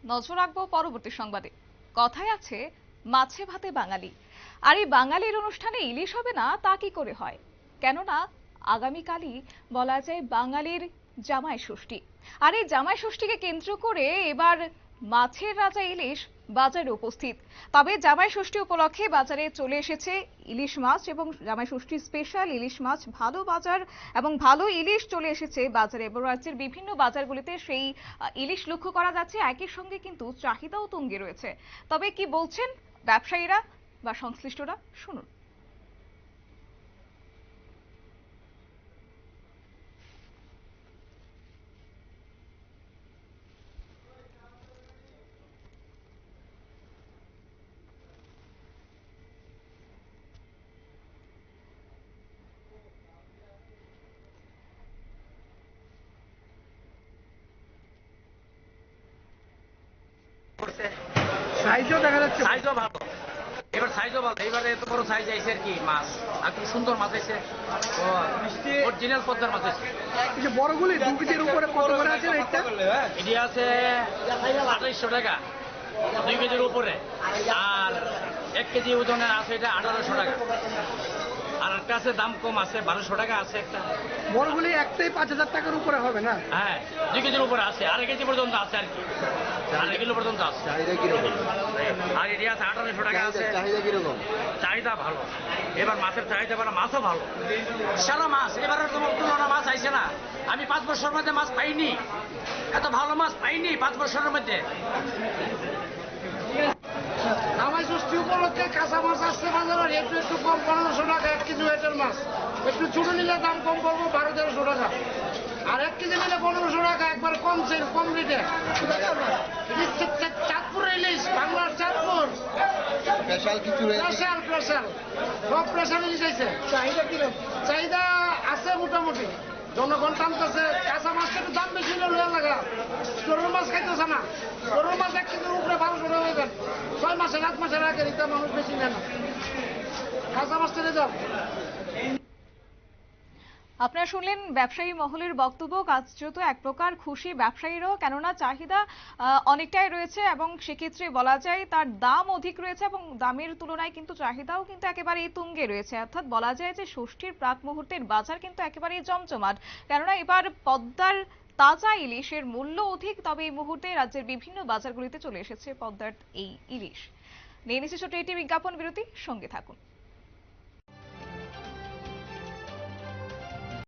নজর রাখবো পরবর্তী সংবাদে। কথায় আছে মাছে ভাতে বাঙালি, আর এই বাঙালির অনুষ্ঠানে ইলিশ হবে না তা কি করে হয়? কেননা আগামীকালই বলা যায় বাঙালির জামাই ষষ্ঠী। আর এই জামাই ষষ্ঠীকে কেন্দ্র করে এবার মাছের রাজা ইলিশ বাজারে উপস্থিত। তবে জামাই ষষ্ঠী উপলক্ষে বাজারে চলে এসেছে ইলিশ মাছ, এবং জামাই ষষ্ঠী স্পেশাল ইলিশ মাছ ভালো বাজার এবং ভালো ইলিশ চলে এসেছে বাজারে, এবং রাজ্যের বিভিন্ন বাজারগুলিতে সেই ইলিশ লক্ষ্য করা যাচ্ছে। একই সঙ্গে কিন্তু চাহিদাও তুঙ্গে রয়েছে। তবে কি বলছেন ব্যবসায়ীরা বা সংশ্লিষ্টরা, শুনুন। সাইজও দেখা যাচ্ছে, সাইজও ভালো। এবার সাইজও ভালো, এবারে এত বড় সাইজ আইছে আর কি মাছ, আর খুব সুন্দর মাছ আইছে, অরিজিনাল পদ্মার মাছ আইছে। এই যে বড়গুলি 2 কেজির উপরে কত করে আছে রেটটা? এটি আছে 2800 টাকা 2 কেজির উপরে, আর 1 কেজি ওজনের আছে এটা 1800 টাকা, আর একটা আছে দাম কম আছে 1200 টাকা আছে একটা। বড়গুলি একটাই 5000 টাকার উপরে হবে না? হ্যাঁ 2 কেজির উপরে আছে, 2.5 কেজি পর্যন্ত আছে আর কি, 2.5 কিলো পর্যন্ত আছে। চাহিদা কিরকম? আর এটি আছে 1800 টাকা আছে। চাহিদা কিরকম? চাহিদা ভালো, এবার মাছের চাহিদা ভালো, মাছও ভালো, সারা মাছ এবারে তোমার তুলনা মাছ আইছে না। আমি 5 বছরের মধ্যে মাছ পাইনি, এত ভালো মাছ পাইনি 5 বছরের মধ্যে। জামাই ষষ্ঠী উপলক্ষে কাঁচা মাছ আসছে বাজারে, একটু কম 1500 টাকা 1 কেজি ওয়েটের মাছ। একটু ছোট নিলে দাম কম পড়বো 1200-1300 টাকা, আর 1 কেজি নিলে 1500 টাকা, একবার কম রেটে। চাঁদপুরের ইলিশ, বাংলার চাঁদপুর স্পেশাল কিছু স্পেশাল সব স্পেশাল ইলিশ আছে। চাহিদা কিরকম? চাহিদা আছে মোটামুটি, জনগণ টানতেছে। কাঁচা মাছটা একটু দাম বেশি হলে লইয়া লাগা, গরুর মাছ খাইতেছে না। গরুর মাছ 1 কেজির উপরে 1200 টাকা হয়ে যায়, 6 মাসের 1 মাসের আগে দিতে মানুষ বেশি নেয় না। কাঁচা মাছটা নিয়ে যাও। আপনারা শুনলেন ব্যবসায়ী মহলের বক্তব্য। কার্যত এক প্রকার খুশি ব্যবসায়ীরাও, কেননা চাহিদা অনেকটাই রয়েছে এবং সেক্ষেত্রে বলা যায় তার দাম অধিক রয়েছে, এবং দামের তুলনায় কিন্তু চাহিদাও কিন্তু একেবারেই তুঙ্গে রয়েছে। অর্থাৎ বলা যায় যে ষষ্ঠীর প্রাক মুহূর্তের বাজার কিন্তু একেবারেই জমজমাট, কেননা এবার পদ্মার তাজা ইলিশের মূল্য অধিক। তবে এই মুহূর্তে রাজ্যের বিভিন্ন বাজারগুলিতে চলে এসেছে পদ্মার এই ইলিশ। নিয়ে নিচ্ছে ছোট্ট একটি বিজ্ঞাপন বিরতি, সঙ্গে থাকুন।